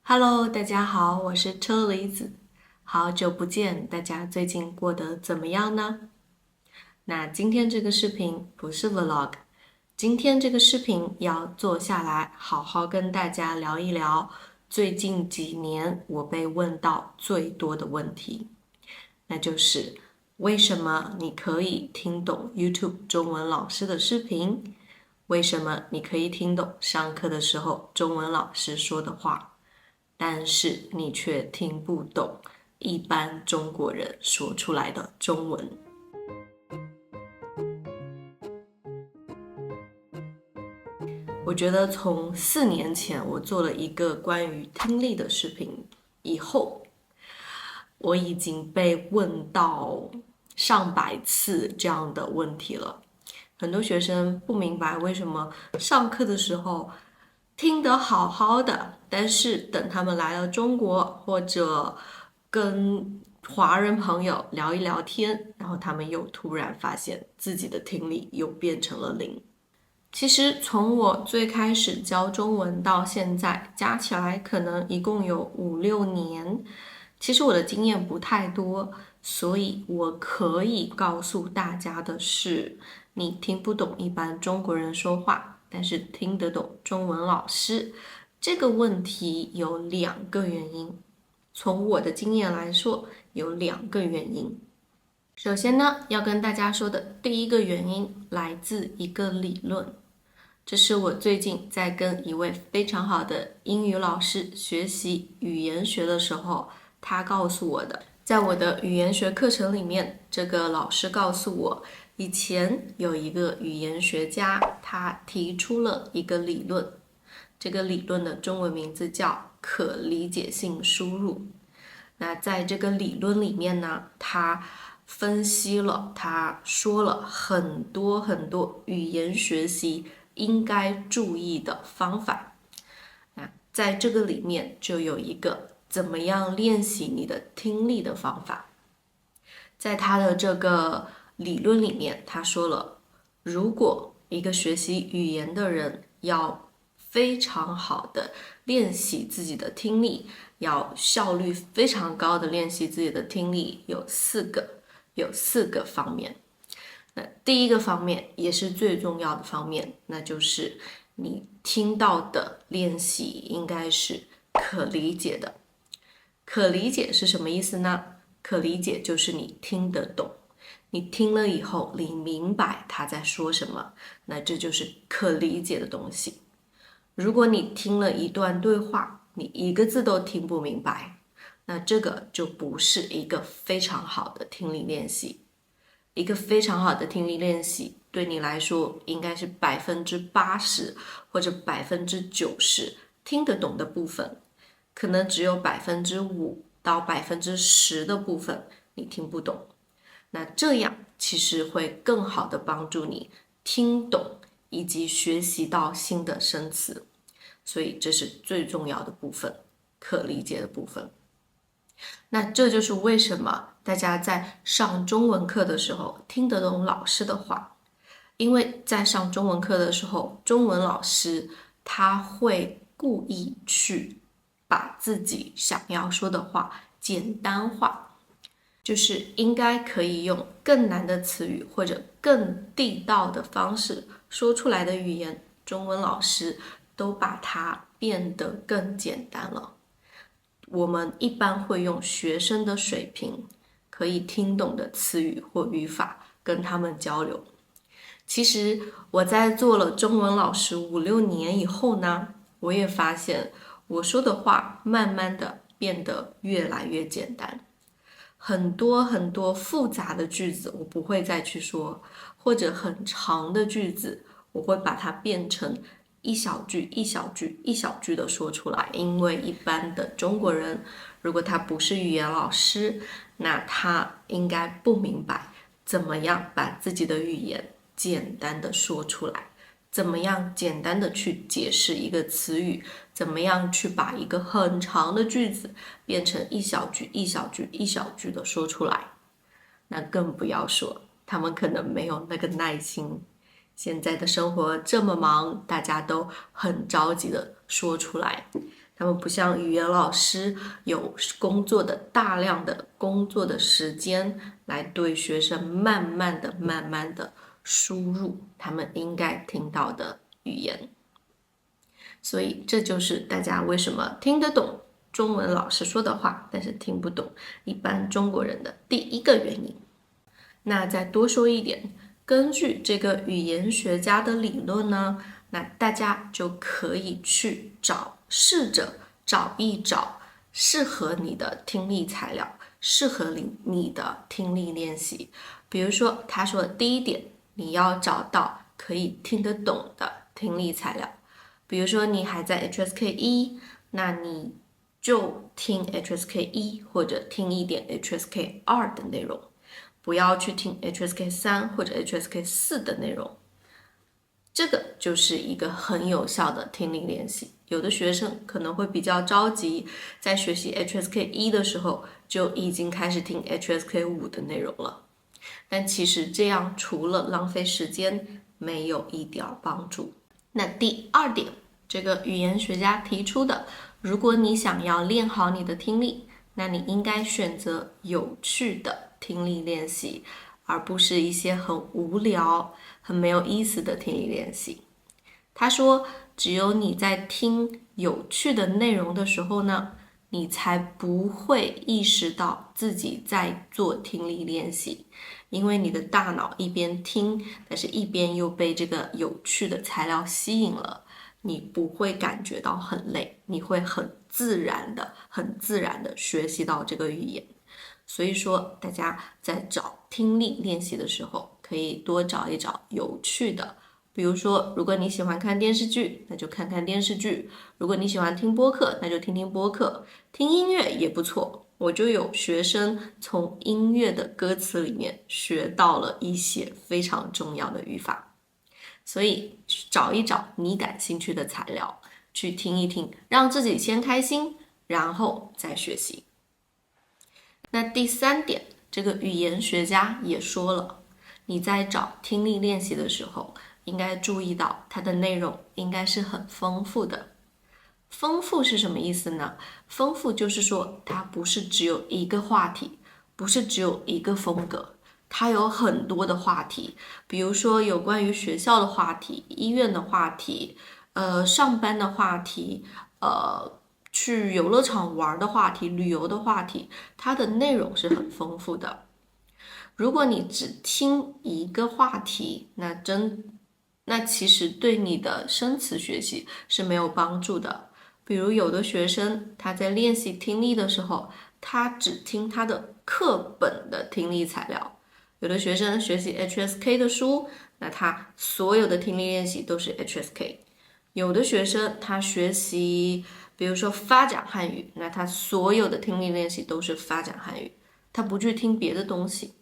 Hello，大家好，我是车厘子，好久不见，大家最近过得怎么样呢？那今天这个视频不是 vlog，今天这个视频要坐下来好好跟大家聊一聊最近几年我被问到最多的问题，那就是为什么你可以听懂 YouTube 中文老师的视频？为什么你可以听懂上课的时候中文老师说的话？但是你却听不懂一般中国人说出来的中文。我觉得从4年前我做了一个关于听力的视频以后，我已经被问到上百次这样的问题了。很多学生不明白为什么上课的时候听得好好的，但是等他们来了中国，或者跟华人朋友聊一聊天，然后他们又突然发现自己的听力又变成了零。其实从我最开始教中文到现在，加起来可能一共有5、6年。其实我的经验不太多，所以我可以告诉大家的是，你听不懂一般中国人说话，但是听得懂中文老师，这个问题有2个原因。从我的经验来说，有2个原因。首先呢，要跟大家说的第一个原因来自一个理论。这是我最近在跟一位非常好的英语老师学习语言学的时候，他告诉我的。在我的语言学课程里面，这个老师告诉我，以前有一个语言学家，他提出了一个理论，这个理论的中文名字叫可理解性输入。那在这个理论里面呢，他分析了，他说了很多很多语言学习应该注意的方法。那在这个里面就有一个怎么样练习你的听力的方法。在他的这个理论里面，他说了，如果一个学习语言的人要非常好的练习自己的听力，要效率非常高的练习自己的听力，有四个方面。那第一个方面也是最重要的方面，那就是你听到的练习应该是可理解的。可理解是什么意思呢？可理解就是你听得懂，你听了以后你明白他在说什么，那这就是可理解的东西。如果你听了一段对话，你一个字都听不明白，那这个就不是一个非常好的听力练习。一个非常好的听力练习对你来说应该是80%或者90%听得懂的部分，可能只有5%到10%的部分你听不懂。那这样其实会更好的帮助你听懂以及学习到新的生词，所以这是最重要的部分，可理解的部分。那这就是为什么大家在上中文课的时候听得懂老师的话，因为在上中文课的时候，中文老师他会故意去把自己想要说的话简单化，就是应该可以用更难的词语或者更地道的方式说出来的语言，中文老师都把它变得更简单了。我们一般会用学生的水平可以听懂的词语或语法跟他们交流。其实我在做了中文老师5、6年以后呢，我也发现我说的话慢慢的变得越来越简单。很多很多复杂的句子我不会再去说，或者很长的句子我会把它变成一小句一小句一小句的说出来。因为一般的中国人如果他不是语言老师，那他应该不明白怎么样把自己的语言简单的说出来，怎么样简单的去解释一个词语，怎么样去把一个很长的句子变成一小句一小句一小句的说出来。那更不要说他们可能没有那个耐心，现在的生活这么忙，大家都很着急的说出来，他们不像语言老师有大量的工作的时间来对学生慢慢的输入他们应该听到的语言。所以这就是大家为什么听得懂中文老师说的话，但是听不懂一般中国人的第一个原因。那再多说一点，根据这个语言学家的理论呢，那大家就可以去试着找一找适合你的听力材料，适合你的听力练习。比如说他说的第一点，你要找到可以听得懂的听力材料。比如说你还在 HSK1， 那你就听 HSK1 或者听一点 HSK2 的内容，不要去听 HSK3 或者 HSK4 的内容。这个就是一个很有效的听力练习。有的学生可能会比较着急，在学习 HSK1 的时候就已经开始听 HSK5 的内容了，但其实这样除了浪费时间，没有一点帮助。那第二点，这个语言学家提出的，如果你想要练好你的听力，那你应该选择有趣的听力练习，而不是一些很无聊、很没有意思的听力练习。他说，只有你在听有趣的内容的时候呢，你才不会意识到自己在做听力练习，因为你的大脑一边听，但是一边又被这个有趣的材料吸引了，你不会感觉到很累，你会很自然的学习到这个语言。所以说，大家在找听力练习的时候，可以多找一找有趣的。比如说，如果你喜欢看电视剧，那就看看电视剧；如果你喜欢听播客，那就听听播客。听音乐也不错，我就有学生从音乐的歌词里面学到了一些非常重要的语法。所以找一找你感兴趣的材料，去听一听，让自己先开心，然后再学习。那第三点，这个语言学家也说了，你在找听力练习的时候，应该注意到它的内容应该是很丰富的。丰富是什么意思呢？丰富就是说，它不是只有一个话题，不是只有一个风格，它有很多的话题。比如说有关于学校的话题、医院的话题、上班的话题、去游乐场玩的话题、旅游的话题，它的内容是很丰富的。如果你只听一个话题，那其实对你的生词学习是没有帮助的。比如有的学生他在练习听力的时候，他只听他的课本的听力材料。有的学生学习 HSK 的书，那他所有的听力练习都是 HSK。有的学生他学习，比如说发展汉语，那他所有的听力练习都是发展汉语，他不去听别的东西。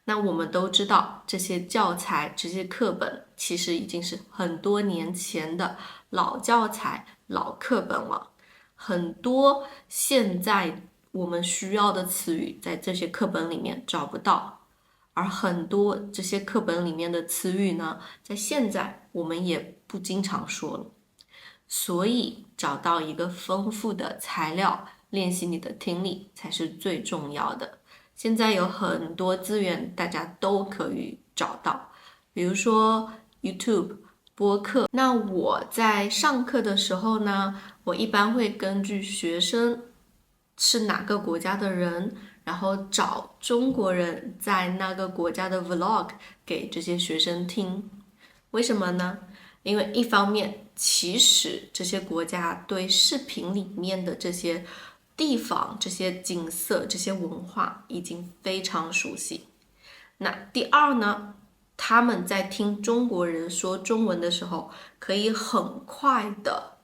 那我们都知道，这些教材、这些课本其实已经是很多年前的老教材、老课本了。很多现在我们需要的词语，在这些课本里面找不到，而很多这些课本里面的词语呢，在现在我们也不经常说了。所以，找到一个丰富的材料，练习你的听力才是最重要的。现在有很多资源，大家都可以找到，比如说 YouTube 播客。那我在上课的时候呢，我一般会根据学生是哪个国家的人，然后找中国人在那个国家的 vlog 给这些学生听。为什么呢？因为一方面，其实这些国家对视频里面的这些地方、这些景色、这些文化已经非常熟悉。那第二呢，他们在听中国人说中文的时候，可以很快的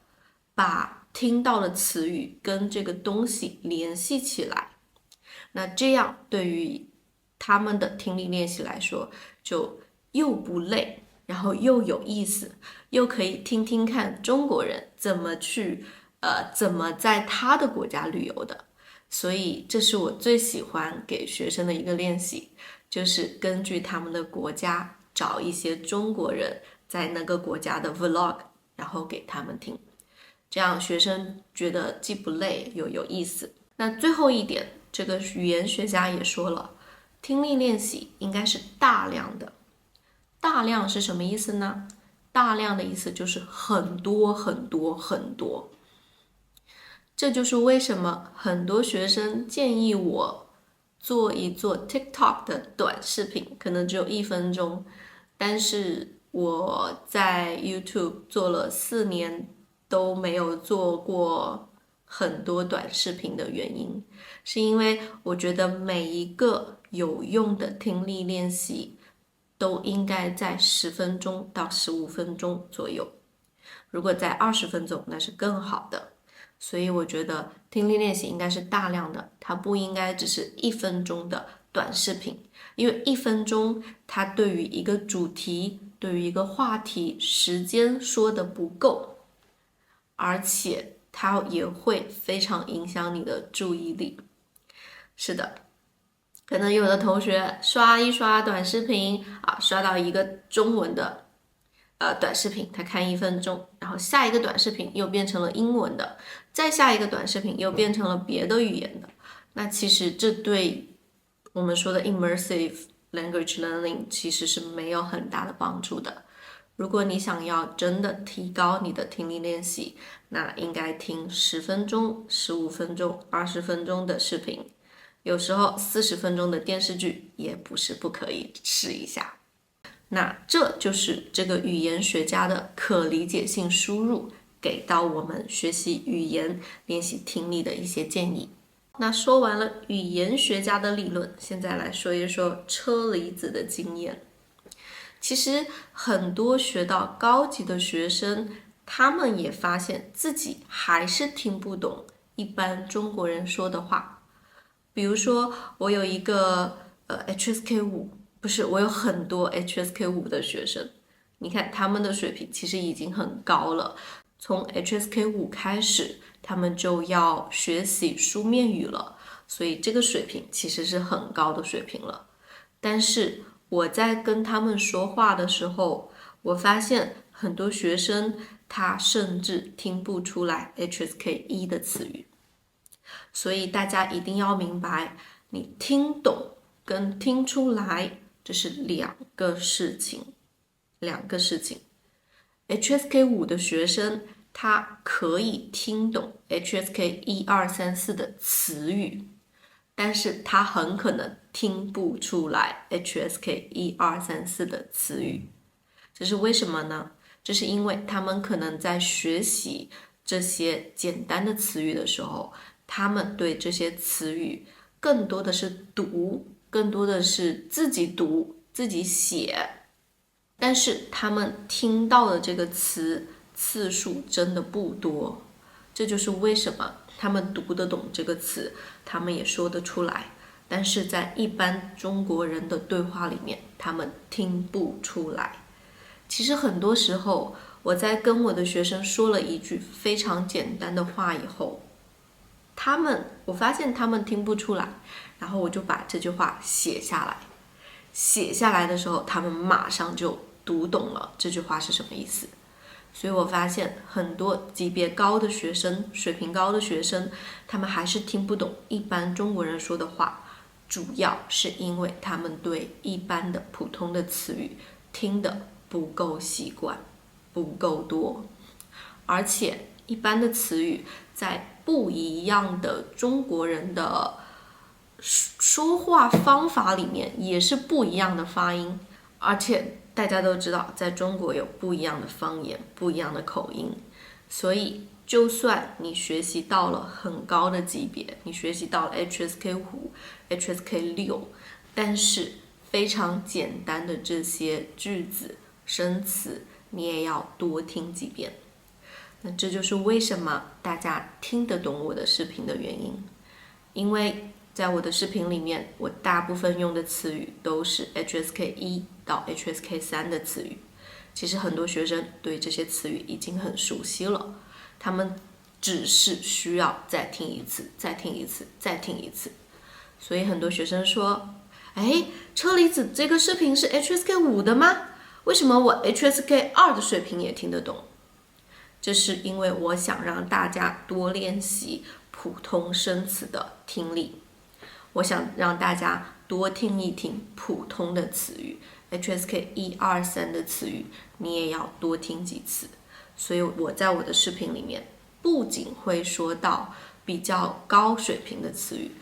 把听到的词语跟这个东西联系起来。那这样对于他们的听力练习来说，就又不累，然后又有意思，又可以听听看中国人怎么在他的国家旅游的。所以这是我最喜欢给学生的一个练习，就是根据他们的国家找一些中国人在那个国家的 vlog， 然后给他们听。这样学生觉得既不累又有意思。那最后一点，这个语言学家也说了，听力练习应该是大量的。大量是什么意思呢？大量的意思就是很多很多很多。这就是为什么很多学生建议我做一做 TikTok 的短视频，可能只有1分钟，但是我在 YouTube 做了4年都没有做过很多短视频的原因，是因为我觉得每一个有用的听力练习都应该在10分钟到15分钟左右，如果在20分钟那是更好的。所以我觉得听力练习应该是大量的，它不应该只是1分钟的短视频，因为1分钟它对于一个主题，对于一个话题，时间说的不够，而且它也会非常影响你的注意力。是的，可能有的同学刷一刷短视频啊，刷到一个中文的短视频，他看1分钟，然后下一个短视频又变成了英文的，再下一个短视频又变成了别的语言的。那其实这对我们说的 immersive language learning 其实是没有很大的帮助的。如果你想要真的提高你的听力练习，那应该听10分钟、15分钟、20分钟的视频，有时候40分钟的电视剧也不是不可以试一下。那这就是这个语言学家的可理解性输入给到我们学习语言、练习听力的一些建议。那说完了语言学家的理论，现在来说一说车厘子的经验。其实很多学到高级的学生，他们也发现自己还是听不懂一般中国人说的话。比如说我有一个HSK5，不是，我有很多 HSK5 的学生，你看他们的水平其实已经很高了。从 HSK5 开始，他们就要学习书面语了，所以这个水平其实是很高的水平了。但是我在跟他们说话的时候，我发现很多学生他甚至听不出来 HSK1 的词语。所以大家一定要明白，你听懂跟听出来这是两个事情。HSK5 的学生他可以听懂 HSK 1、2、3、4的词语，但是他很可能听不出来 HSK 1、2、3、4的词语。这是为什么呢？这是因为他们可能在学习这些简单的词语的时候，他们对这些词语更多的是读，更多的是自己读、自己写，但是他们听到的这个词次数真的不多。这就是为什么他们读得懂这个词，他们也说得出来，但是在一般中国人的对话里面，他们听不出来。其实很多时候，我在跟我的学生说了一句非常简单的话以后，我发现他们听不出来，然后我就把这句话写下来。写下来的时候，他们马上就读懂了这句话是什么意思。所以我发现很多级别高的学生、水平高的学生，他们还是听不懂一般中国人说的话，主要是因为他们对一般的普通的词语听得不够习惯，不够多。而且一般的词语在不一样的中国人的说话方法里面也是不一样的发音，而且大家都知道，在中国有不一样的方言、不一样的口音，所以就算你学习到了很高的级别，你学习到了 HSK5、HSK6，但是非常简单的这些句子、生词，你也要多听几遍。那这就是为什么大家听得懂我的视频的原因，因为在我的视频里面，我大部分用的词语都是 HSK1 到 HSK3 的词语。其实很多学生对这些词语已经很熟悉了，他们只是需要再听一次，再听一次，再听一次。所以很多学生说，车厘子这个视频是 HSK5 的吗？为什么我 HSK2 的水平也听得懂？这是因为我想让大家多练习普通生词的听力，我想让大家多听一听普通的词语 ，HSK 1、2、3的词语，你也要多听几次。所以我在我的视频里面，不仅会说到比较高水平的词语，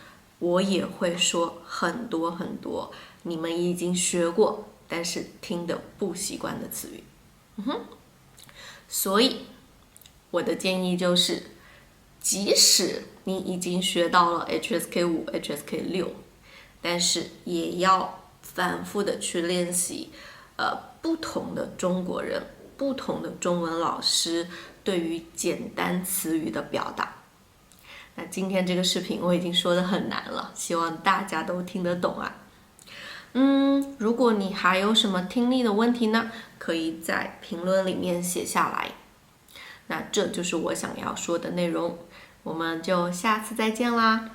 我也会说很多很多你们已经学过，但是听得不习惯的词语。所以我的建议就是，即使你已经学到了 HSK 5、HSK 6，但是也要反复的去练习，不同的中国人、不同的中文老师对于简单词语的表达。那今天这个视频我已经说得很难了，希望大家都听得懂啊。如果你还有什么听力的问题呢，可以在评论里面写下来。那这就是我想要说的内容，我们就下次再见啦。